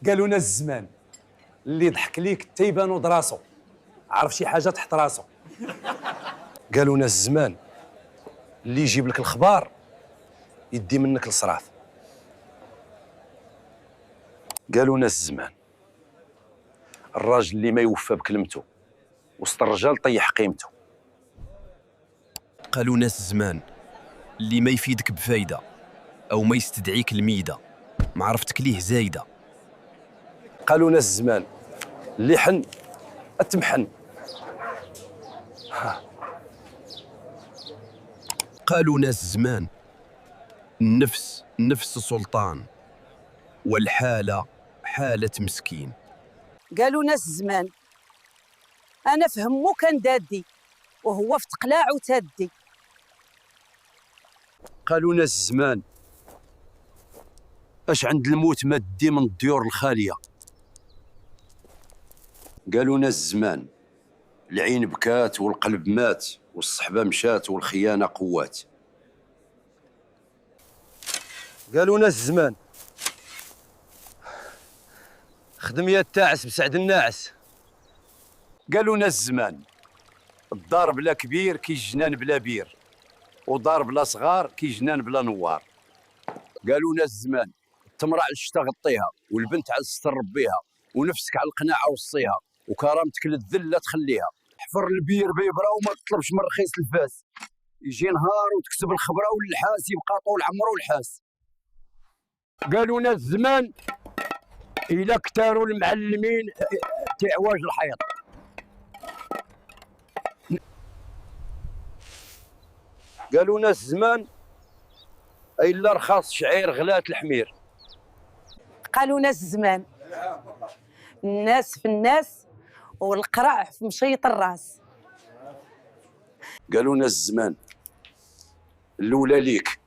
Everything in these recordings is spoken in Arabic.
قالوا لنا الزمان اللي ضحك ليك تيبان ودراسو، عرف شي حاجه تحت راسو. قالوا لنا الزمان اللي يجيب لك الخبار يدي منك الصراف. قالوا لنا الزمان الراجل اللي ما يوفى بكلمته وسط الرجال طيح قيمته. قالوا ناس الزمان اللي ما يفيدك بفايدة أو ما يستدعيك الميدة معرفتك ليه زايدة. قالوا ناس الزمان اللي حن اتمحن. قالوا ناس الزمان النفس نفس سلطان والحالة حالة مسكين. قالوا ناس الزمان أنا فهمو كان دادي وهو في تقلاعو تادي. قالوا ناس الزمان اش عند الموت ما تدي من الديور الخاليه. قالوا ناس الزمان العين بكات والقلب مات والصحبه مشات والخيانه قوات. قالوا ناس الزمان خدم يا التاعس بسعد الناعس. قالوا ناس الزمان الدار بلا كبير كي جنان بلا بير، ودار بلا صغار كي جنان بلا نوار. قالوا ناس الزمان التمرة على الشتا غطيها والبنت على الستر ربيها ونفسك على القناعة وصيها وكرامتك للذل لا تخليها. حفر البير بيبرا وما تطلبش من رخيص الفاس، يجي نهار وتكسب الخبرة واللحاس يبقى طول عمره الحاس. قالوا ناس الزمان إلا كتاروا المعلمين تعواج الحيط. قالوا ناس زمان إلا رخاص شعير غلات الحمير. قالوا ناس زمان الناس في الناس والقرع في مشيط الراس. قالوا ناس زمان الأولى ليك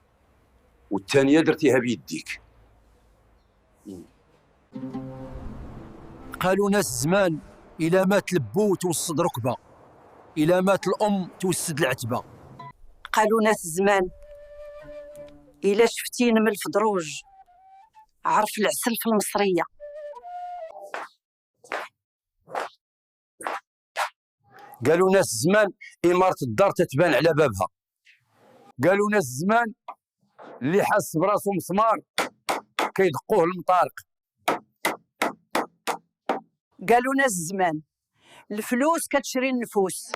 والثانية درتيها بيديك. قالوا ناس زمان إلا مات لبو توسد ركبة، إلا مات الأم توسد العتبة. قالوا ناس زمان إلا شفتي نمل في دروج عرف العسل في المصرية. قالوا ناس زمان إمارة الدار تتبان على بابها. قالوا ناس زمان اللي حاس براسو مسمار كيدقوه المطارق. قالوا ناس زمان الفلوس كتشري النفوس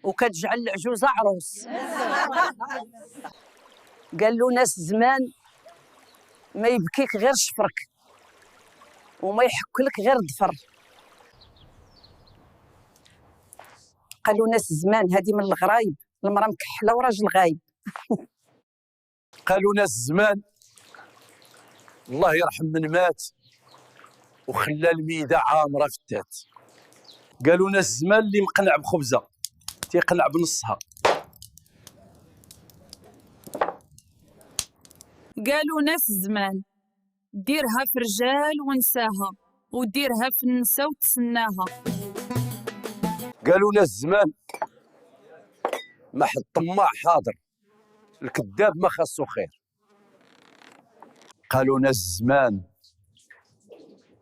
وكتجعل العجوزة عروس. قالوا ناس زمان ما يبكيك غير شفرك وما يحكلك غير ضفر. قالوا ناس زمان هذه من الغرايب المرأة مكحلة وراجل غايب. قالوا ناس زمان الله يرحم من مات وخلى الميدة عامرة في التات. قالوا ناس زمان اللي مقنع بخبزة تيقنع بنصها. قالوا ناس زمان ديرها في رجال ونساها وديرها في النسا وتسناها. قالوا ناس زمان ما حد طماع حاضر الكذاب ما خاصو خير. قالوا ناس زمان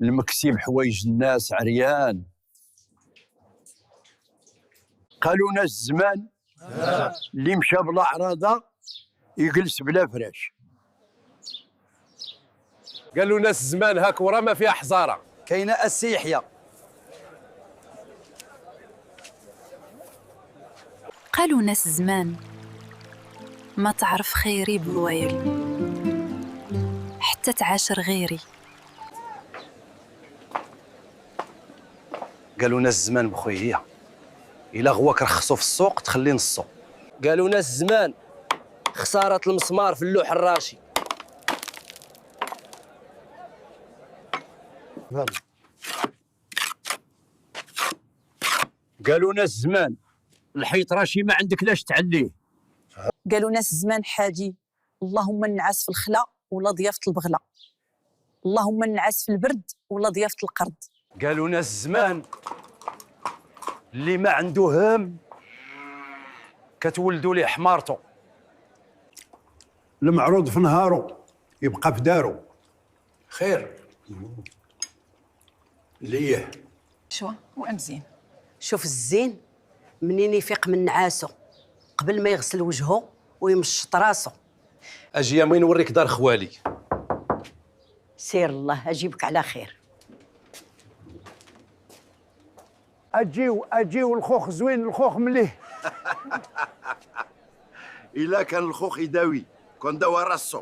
المكسي بحوايج الناس عريان. قالوا ناس زمان اللي مشى بلا عراضة يجلس بلا فراش. قالوا ناس زمان هاك ورا ما فيها حزارة كاينة السيحية. قالوا ناس زمان ما تعرف خيري بوايل حتى تعاشر غيري. قالوا ناس زمان بخويا إلا غواك رخصو في السوق تخلي نصو. قالوا ناس زمان خسارة المسمار في اللوح الراشي. قالوا ناس زمان الحيط راشي ما عندك لاش تعليه. قالوا ناس زمان حاجي اللهم النعاس في الخلا ولا ضيافة البغلة، اللهم النعاس في البرد ولا ضيافة القرد. قالوا ناس زمان اللي ما عنده هام كتولدوا ليه حمارته. المعروض في نهارو يبقى في دارو، خير ليه؟ شو وامزين. شوف الزين منين يفيق من نعاسو قبل ما يغسل وجهه ويمشط راسو. اجي يا مين نوريك دار خوالي. سير الله اجيبك على خير. اجيو الخوخ زوين، الخوخ مليح. الا كان الخوخ يداوي كون داوى راسو